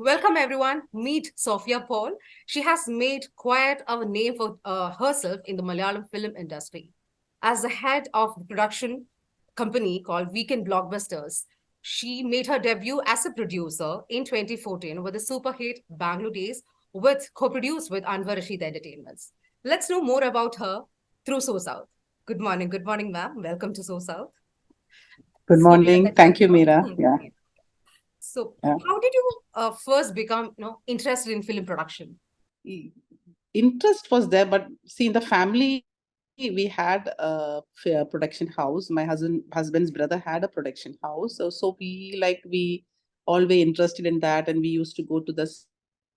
Welcome everyone. Meet Sophia Paul. She has made quite a name for herself in the Malayalam film industry. As the head of the production company called Weekend Blockbusters, she made her debut as a producer in 2014 with the super hit Bangalore Days, with co-produced with Andhra Pradesh Entertainments. Let's know more about her through SoSouth. Good morning, ma'am. Welcome to SoSouth. Good So yeah, morning. let's Thank you, continue. Mira. Yeah, So, yeah. how did you first become, interested in film production? E- Interest was there, but see, in the family, we had production house. My husband's brother had a production house, so we always interested in that, and we used to go to the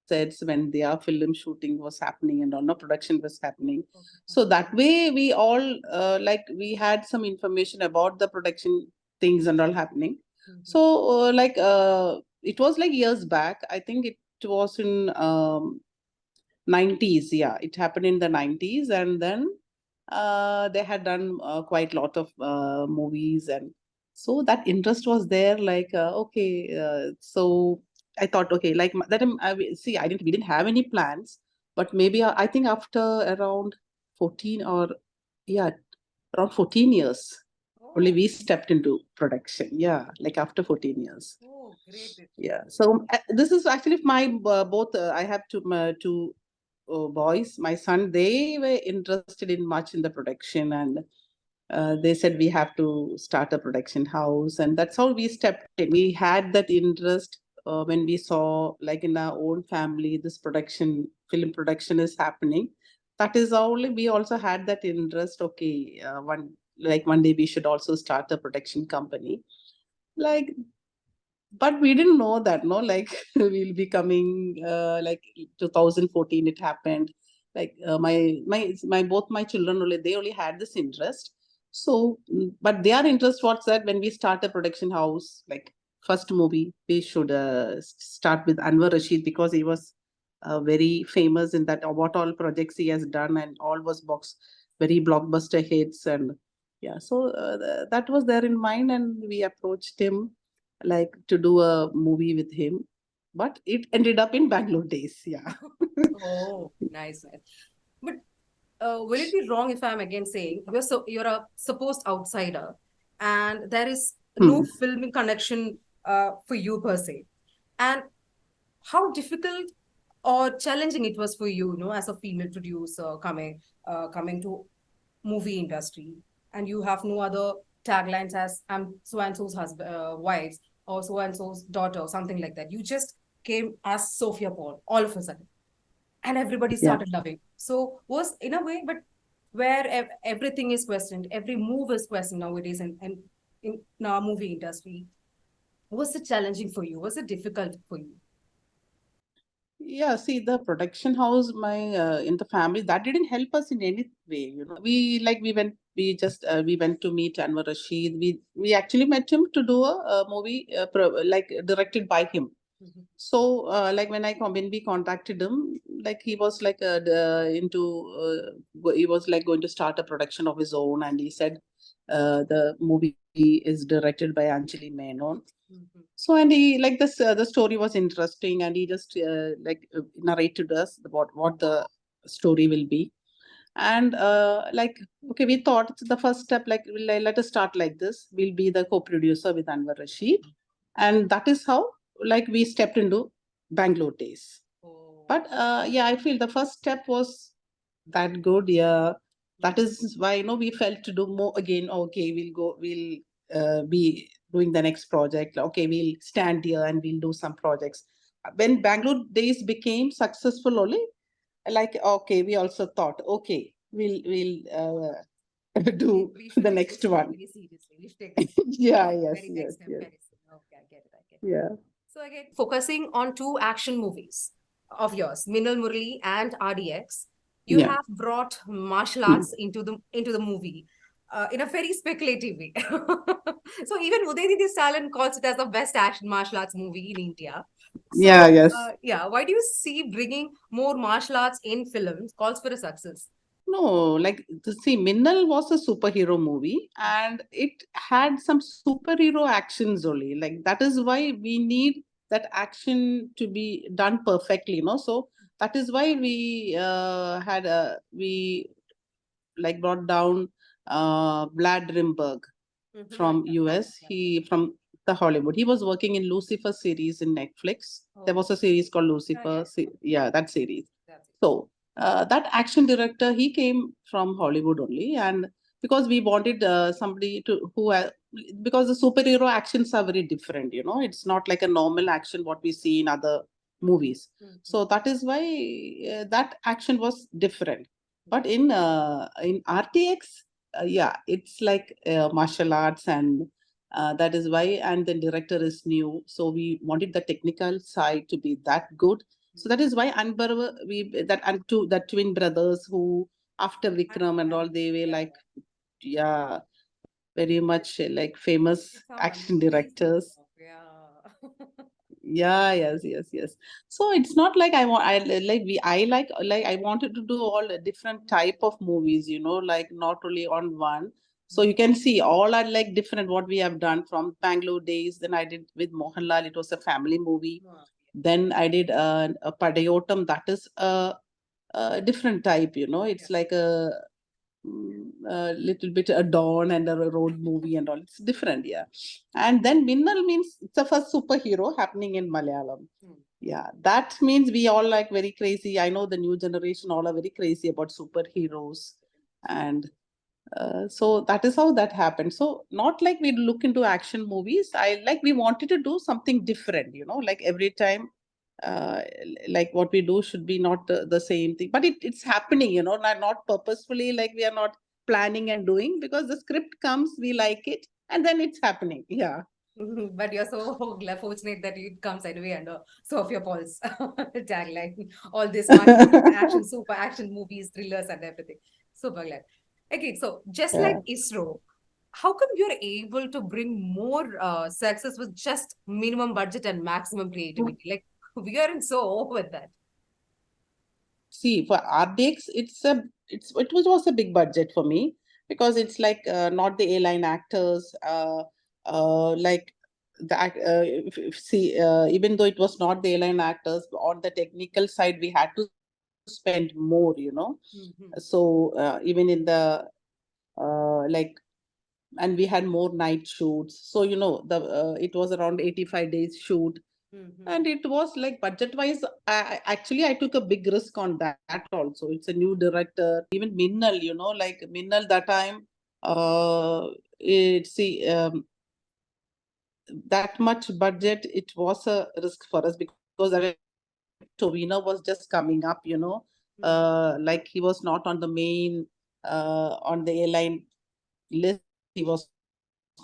sets when their film shooting was happening and all, no production was happening. So that way, we all we had some information about the production things and all happening. So it was like years back. I think it was in 90s. Yeah, it happened in the 90s, and then they had done quite a lot of movies, and so that interest was there. So I thought, okay, that time, see, we didn't have any plans, but maybe I think after around 14 or yeah, around 14 years, only Oh, we stepped into production. Yeah, like after 14 years. oh, great. Yeah. So this is actually my both. I have two boys. My son, they were interested in much in the production, and they said we have to start a production house, and that's how we stepped in. We had that interest when we saw, like in our own family, this film production is happening. That is how we also had that interest. Okay, one day we should also start a production company. Like, but we didn't know that, no, like we'll be coming 2014 it happened. My both my children, only they only had this interest. So but their interest was that when we start a production house, like first movie we should start with Anwar Rashid, because he was very famous in that, what all projects he has done, and all was very blockbuster hits. And yeah, so that was there in mind, and we approached him like to do a movie with him, but it ended up in Bangalore Days. Yeah. Oh, nice, nice. But will it be wrong if I'm again saying you're a supposed outsider, and there is no Hmm. filming connection for you per se, and how difficult or challenging it was for you, as a female producer coming to movie industry, and you have no other taglines as I'm so and so's husband, wives, or so and so's daughter, or something like that. You just came as Sophia Paul all of a sudden, and everybody Yeah. started loving. So was in a way, but where everything is questioned, every move is questioned nowadays, and in our movie industry, was it challenging for you? Was it difficult for you? Yeah, see, the production house, my in the family, that didn't help us in any way. We went to meet Anwar Rashid. We actually met him to do a movie, directed by him. Mhm. So, when we contacted him, like he was he was like going to start a production of his own, and he said, the movie is directed by Anjali Menon. Mhm. So, and he like this, the story was interesting, and he just narrated us what the story will be. And okay, we thought it's the first step, like let us start like this. We'll be the co-producer with Anwar Rashid, and that is how we stepped into Bangalore Days. Oh. But yeah, I feel the first step was that good. Yeah, that is why we felt to do more again. Okay, we'll be doing the next project. Okay, we'll stand here and we'll do some projects. When Bangalore Days became successful, only like okay, we also thought, okay, do We should the take next this step one. very seriously. We should take this Yeah, yes, very yes, next step yes, very seriously. Okay, I get it. I get it. yeah, So again, focusing on two action movies of yours, Minnal Murali and RDX, you yeah. have brought martial Hmm. arts into the movie in a very speculative way. So even Udhayanidhi Stalin calls it as the best action martial arts movie in India. Yeah, So yes. yeah, why do you see bringing more martial arts in films calls for a success? No, see, Minnal was a superhero movie, and it had some superhero actions only. Like that is why we need that action to be done perfectly, so that is why we we like brought down Vlad Rimberg from US. He from the Hollywood. He was working in Lucifer series in Netflix. There was a series called Lucifer. Yeah, that series. So that action director, he came from Hollywood only, and because we wanted somebody to because the superhero actions are very different. It's not like a normal action what we see in other movies. So that is why that action was different. But in RTX, yeah, it's like martial arts, and that is why. And the director is new, so we wanted the technical side to be that good. So that is why Anbar we that and two the twin brothers who after Vikram and all they were like, yeah, very much like famous action directors. Yeah, yes. So it's not like I want I like we I wanted to do all the different type of movies, like not only on one. So you can see all are like different what we have done from Bangalore days. Then I did with Mohanlal, it was a family movie. Then I did a Padayotam, that is a different type, it's like a little bit a dawn and a road movie and all. It's different, yeah. And then Minnal means it's a first superhero happening in Malayalam. Yeah, that means we all like very crazy. I know the new generation all are very crazy about superheroes, and so that is how that happened. So not like we look into action movies. I like we wanted to do something different, like every time uh, like what we do should be not the same thing, but it's happening, not purposefully, like we are not planning and doing, because the script comes, we like it, and then it's happening. Yeah. But you're so fortunate that it comes anyway under Sophia Paul's tagline. All this action, super action movies, thrillers, and everything. Super glad. Okay, so just like ISRO, how come you're able to bring more success with just minimum budget and maximum creativity? Like we aren't so over with that. See, for RDX, it was a big budget for me, because it's like not the airline actors, like see, even though it was not the airline actors, on the technical side, we had to spend more, So even in the like, and we had more night shoots. So the it was around 85 days shoot. And it was like budget wise, actually I took a big risk on that also. It's a new director. Even Minnal, like Minnal that time, see, that much budget, it was a risk for us, because Tovino was just coming up, like he was not on the main on the airline list. He was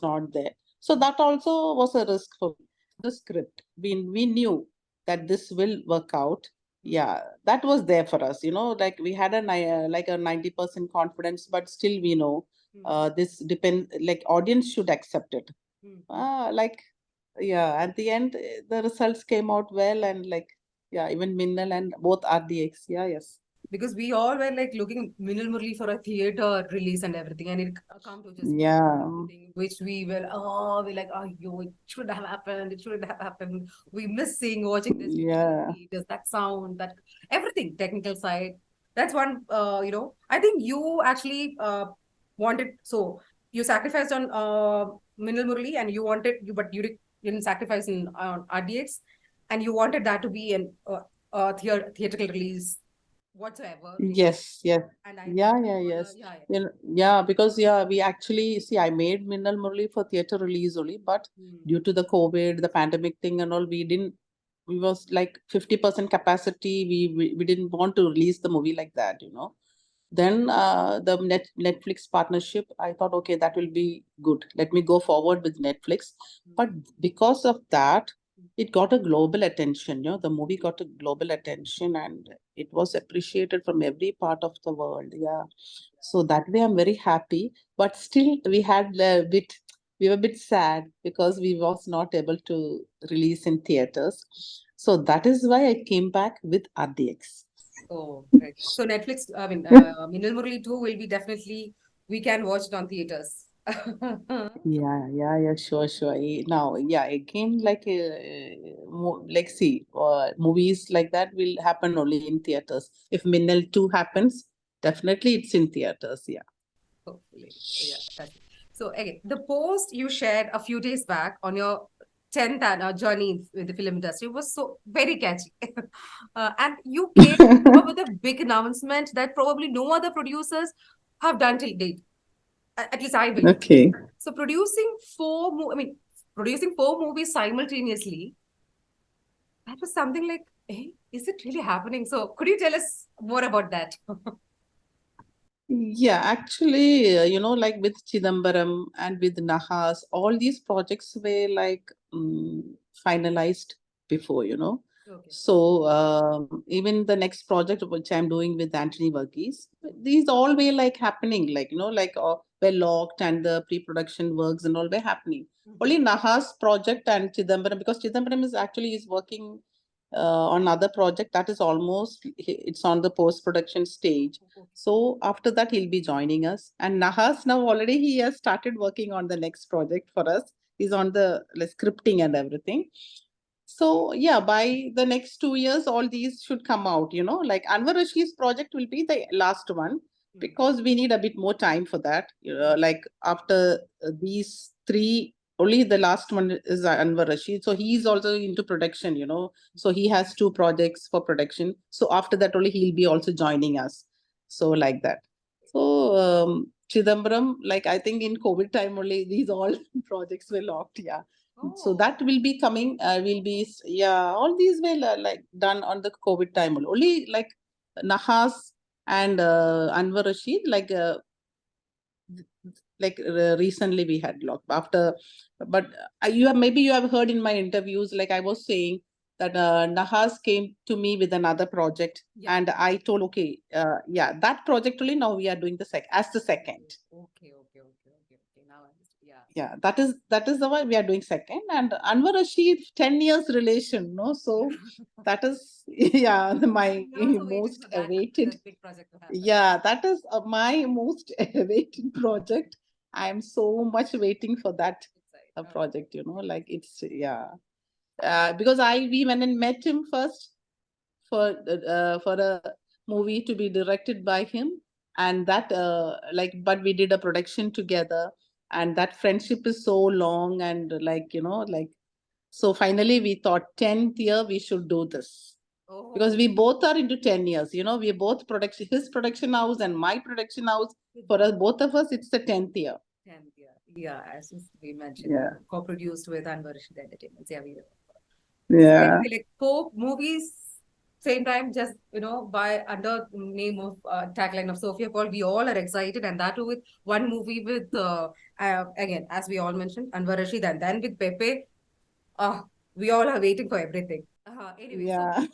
not there. So that also was a risk for me. The script, we knew that this will work out. Yeah, that was there for us. Like we had like a 90% confidence, but still we know this depends. Like audience should accept it. Like yeah, at the end the results came out well, and like yeah, even Minnal and both RDX. Yeah, yes. Because we all were like looking Minnal Murali for a theater release and everything, and it come to just Yeah. everything, which we're like, oh, yo, it should have happened, it should have happened. We miss seeing, watching this. Yeah. Does that sound, that everything, technical side. That's one, I think you actually wanted, so you sacrificed on Minnal Murali, and you wanted, but didn't sacrifice in RDX, and you wanted that to be an theatrical release whatsoever. Yes, yes. Yes. Yeah, because yeah, we actually see I made Minnal Murali for theater release only, but due to the COVID, the pandemic thing and all, we was like 50% capacity. We didn't want to release the movie like that, Then the Netflix partnership, I thought, okay, that will be good. Let me go forward with Netflix. But because of that, it got a global attention. The movie got a global attention, and it was appreciated from every part of the world. Yeah. So that way, I'm very happy. But still, we were a bit sad because we was not able to release in theaters. So that is why I came back with RDX. Oh, right. So Netflix, I mean, Minnal Murali 2 will be definitely, we can watch it on theaters. Yeah, sure, sure. Now, yeah, again, like, see, movies like that will happen only in theaters. If Minnal 2 happens, definitely it's in theaters. Yeah. Hopefully. Yeah, that's it. So again, the post you shared a few days back on your 10th journey in the film industry was so very catchy. And you came up with a big announcement that probably no other producers have done till date. At least I believe. Okay. So producing four movies simultaneously, that was something like, hey, is it really happening? So could you tell us more about that? Yeah, actually, like with Chidambaram and with Nahas, all these projects were like finalized before. Okay. So even the next project which I'm doing with Anthony Verghese, these all were like happening, were locked and the pre-production works and all were happening. Only Nahas project and Chidambaram, because Chidambaram is working on another project that is almost it's on the post-production stage. So after that, he'll be joining us. And Nahas now already he has started working on the next project for us. He's on the like, scripting and everything. So yeah, by the next 2 years, all these should come out. Like Anwar Rashi's project will be the last one because we need a bit more time for that. Like after these three, only the last one is Anwar Rashid. So he's also into production. So he has two projects for production. So after that, only he'll be also joining us. So like that. So Chidambaram, like I think in COVID time only these all projects were locked. Yeah. So that will be coming. Will be all these will like done on the COVID time only. Only like Nahas and Anwar Rashid recently we had locked after, but you have heard in my interviews like I was saying that Nahas came to me with another project and I told okay that project only now we are doing the second. Okay. Now I understand. Yeah, that is the way we are doing second. And Anwar Rashid 10 years relation, no? So that is my You're also waiting most for awaited. that big project to happen. Yeah, that is my most awaited project. I am so much waiting for that Exciting. project, like it's because we went and met him first for a movie to be directed by him, and that but we did a production together, and that friendship is so long, and so finally we thought 10th year we should do this because we both are into 10 years. We are both production, his production house and my production house. For us, both of us, it's the 10th year. 10th year. Yeah, as we mentioned, Yeah. co-produced with Anwar Rashid Entertainment. Yeah, Yeah. basically like four movies same time, just by under name of tagline of Sophia Paul. We all are excited, and that too with one movie with again, as we all mentioned, Anwar Rashid, and then with Pepe. We all are waiting for everything. Anyway, so Yeah.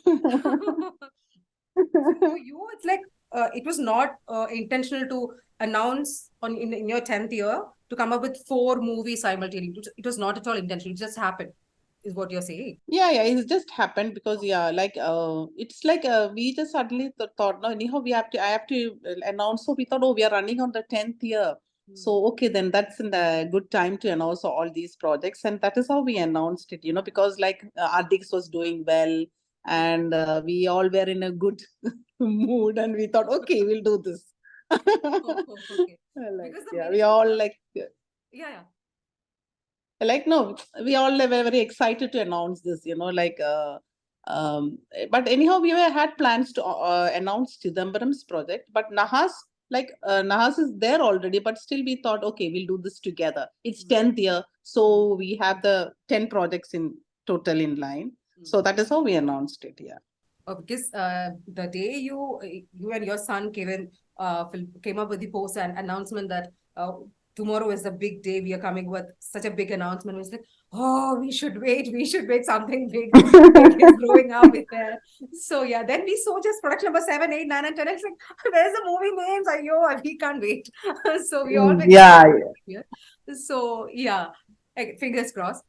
so for you, it's like it was not intentional to announce in your 10th year to come up with four movies simultaneously. It was not at all intentional. It just happened, is what you're saying. Yeah, it just happened because it's like we just suddenly thought no, anyhow I have to announce. So we thought, oh, we are running on the 10th year. So okay, then that's in the good time to announce all these projects, and that is how we announced it. Because like Ardix was doing well, and we all were in a good mood, and we thought, okay, we'll do this. Okay. Like Because the yeah, minute we you all come, like yeah. like no, we all were very excited to announce this. But anyhow we had plans to announce Chidambaram's project, but Nahas is there already, but still we thought okay, we'll do this together. It's 10th year, so we have the 10 projects in total in line. So that is how we announced it. Yeah. Because the day you and your son came up with the post and announcement that tomorrow is a big day, we are coming with such a big announcement. It's like, oh, we should wait, something big is growing up with there. So yeah, then we saw just production number 7, 8, 9, and 10. It's like, where's the movie names? We can't wait. So we all were Yeah. here. So yeah, fingers crossed.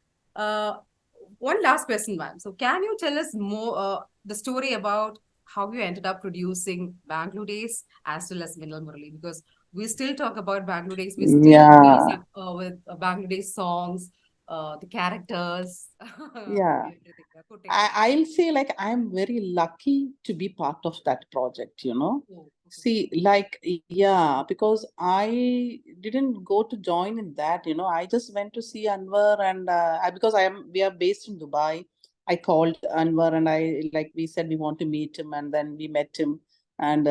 One last question, ma'am. So, can you tell us more the story about how you ended up producing Bangalore Days as well as Minnal Murali? Because we still talk about Bangladesh. We still amaze Yeah, with Bangladesh songs, the characters, yeah. everything. Yeah, could take over. I'll say like I'm very lucky to be part of that project, you know. Oh, okay. See, like, yeah, because I didn't go to join in that, you know. I just went to see Anwar and because we are based in Dubai. I called Anwar and like we said we want to meet him and then we met him and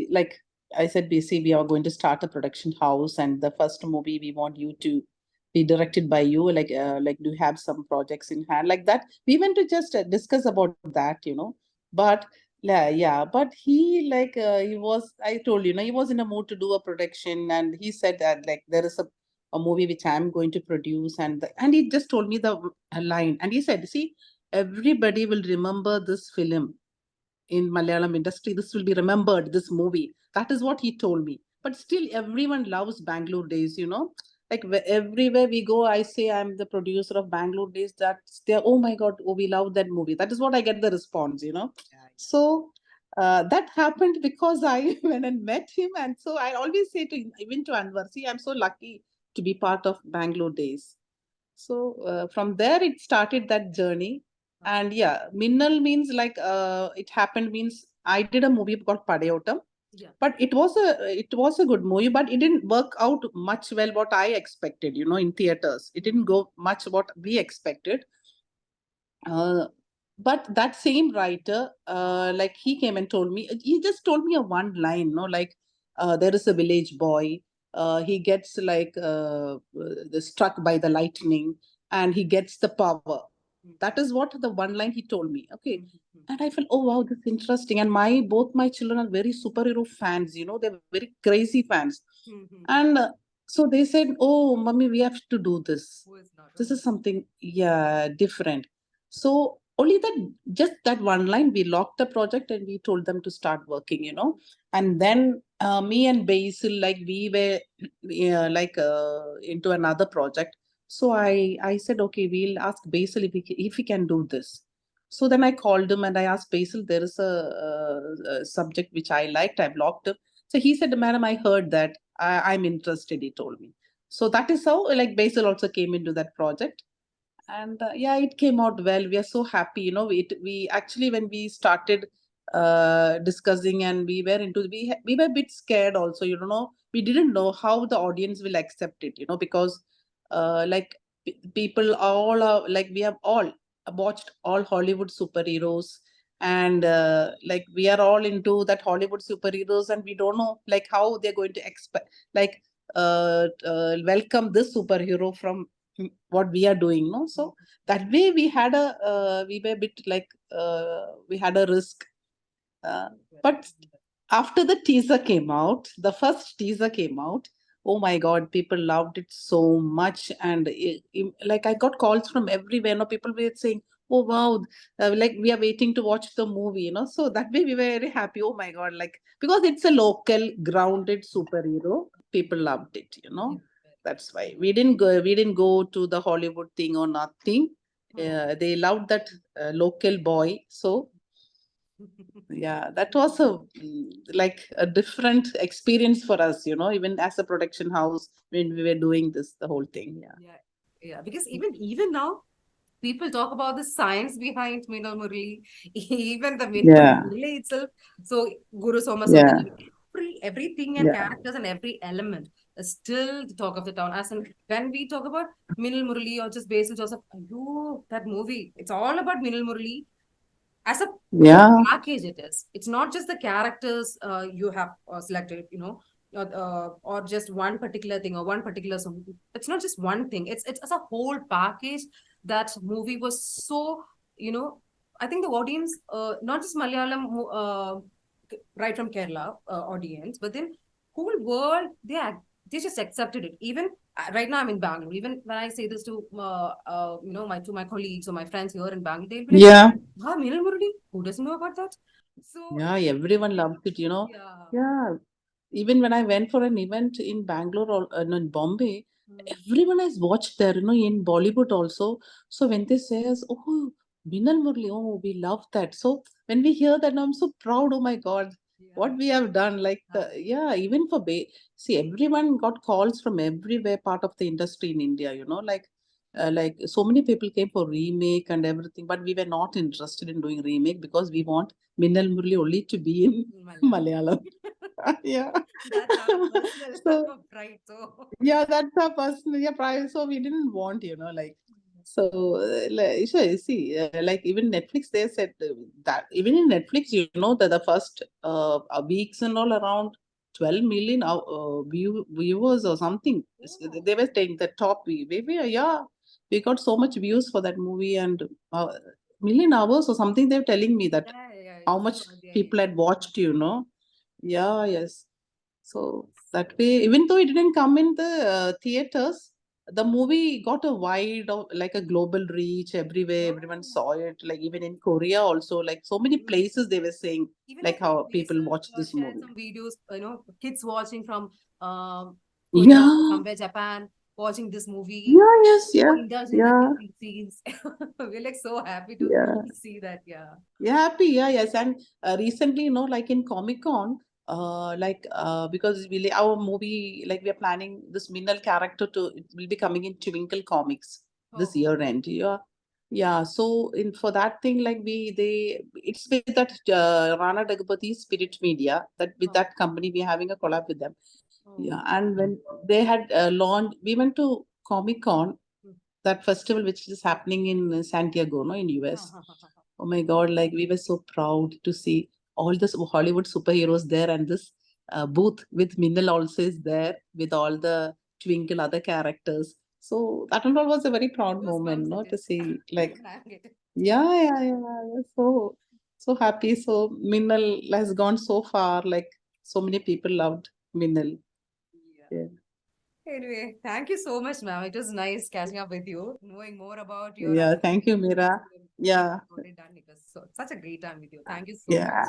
like I said, BC, we are going to start a production house and the first movie we want you to be directed by you, like do you have some projects in hand like that. We went to just discuss about that, you know. But yeah, but he was, I told you, know, he was in a mood to do a production and he said that like there is a movie which I'm going to produce and he just told me the line and he said, see, everybody will remember this film in Malayalam industry. This will be remembered, this movie. That is what he told me. But still, everyone loves Bangalore Days, you know. Like everywhere we go, I say I'm the producer of Bangalore Days. That's there. Oh my God, oh, we love that movie. That is what I get the response, you know. So that happened because I went and met him. And so I always say to even to Anwar, see, I'm so lucky to be part of Bangalore Days. So from there, it started that journey. And yeah, Minnal means like it happened means I did a movie called Padayotam, Yeah. but it was a good movie, but it didn't work out much well what I expected. You know, in theaters, it didn't go much what we expected. Uh, but that same writer, like he came and told me, he just told me a one line, no, like there is a village boy. He gets struck by the lightning, and he gets the power. That is what the one line he told me. Okay, and I felt, oh wow, this is interesting. And my both my children are very superhero fans. You know, they're very crazy fans, and so they said, oh, mommy, we have to do this. Who is not? This is something, yeah, different. So only that, just that one line, we locked the project and we told them to start working, you know. And then me and Basil, like we were into another project. So I said, okay, we'll ask Basil if he can do this. So then I called him and I asked Basil, there is a subject which I liked, I've locked him. So he said, madam, I heard that. I'm interested, he told me. So that is how like Basil also came into that project. And yeah, it came out well. We are so happy, you know. We actually, when we started discussing and we were into, we were a bit scared also, you know. We didn't know how the audience will accept it, you know, because like people all are like, we have all watched all Hollywood superheroes, and like we are all into that Hollywood superheroes, and we don't know like how they're going to expect, like welcome this superhero from what we are doing, no. So that way we had we were a bit like we had a risk, uh, but after the teaser came out, the first teaser came out, oh my God, people loved it so much. And like I got calls from everywhere, no, people were saying, oh wow, like we are waiting to watch the movie, you know. So that way we were very happy, oh my God, like because it's a local grounded superhero, people loved it, you know. That's why we didn't go to the Hollywood thing or nothing. They loved that local boy. So yeah, that was like a different experience for us, you know, even as a production house when we were doing this, the whole thing. Yeah. Yeah, yeah. Because even now, people talk about the science behind Minnal Murali, even the Minnal Yeah. Murali itself. So Guru Yeah. Somasundari, everything and Yeah. characters and every element is still the talk of the town. As in when we talk about Minnal Murali or just Basil Joseph, oh, that movie, it's all about Minnal Murali as a whole Yeah. package. It's not just the characters you have selected, or just one particular thing or one particular song. It's not just one thing, it's as a whole package. That movie was so, you know, I think the audience, not just Malayalam, right from Kerala audience, but then whole world, they just accepted it. Even right now I'm in Bangalore. Even when I say this to my colleagues or my friends here in Bangalore, they'll be like, Yeah. "Ah, Minnal Murali, who doesn't know about that?" So Yeah. Everyone loved it, you know. yeah. Yeah. Even when I went for an event in Bangalore or no, in Bombay, Mm. everyone has watched there, you know, in Bollywood also. So when they say us, oh, Minal Murli, oh, we love that. So when we hear that, I'm so proud. Oh my God. what we have done, like yeah, even for see, everyone got calls from everywhere part of the industry in India, like so many people came for remake and everything, but we were not interested in doing remake because we want Minnal Murali only to be in Malayalam. Yeah. That's our personal So pride. So yeah, that's our personal, yeah, private. So we didn't want, like, so, see, like even Netflix, they said that even in Netflix, that the first weeks and all around 12 million viewers or something. They were saying the top, yeah, we got so much views for that movie and million hours or something. They were telling me that how much people had watched, Yeah, yes. So that way, even though it didn't come in the theaters, the movie got a wide, like a global reach everywhere. Everyone saw it. Like even in Korea, also, like so many places they were saying, even like how people watch this shared movie. some videos, kids watching from Korea, Yeah, somewhere Japan, watching this movie, yeah, yes, yeah, indulging the yeah, different scenes. We're like so happy to yeah. see that. Yeah. Yeah, happy. Yeah, yes. And recently, like in Comic Con, because our movie, like we are planning this Minnal character it will be coming in Twinkle Comics this Oh, year end. Yeah, yeah. So in for that thing, like it's with that Rana Dagapati Spirit Media. That with that company, we're having a collab with them. Yeah, and when they had launched, we went to Comic Con, that festival which is happening in Santiago, no, in US. Oh my God, like we were so proud to see all this Hollywood superheroes there, and this booth with Minnal also is there with all the Twinkle other characters. So that and all was a very proud moment, no, to see like, yeah. So happy. So Minnal has gone so far, like so many people loved Minnal. Yeah. anyway, thank you so much, ma'am. It was nice catching up with you, knowing more about your Yeah, thank you, Mira. what Yeah, you've done. It was such a great time with you. Thank you so much. yeah.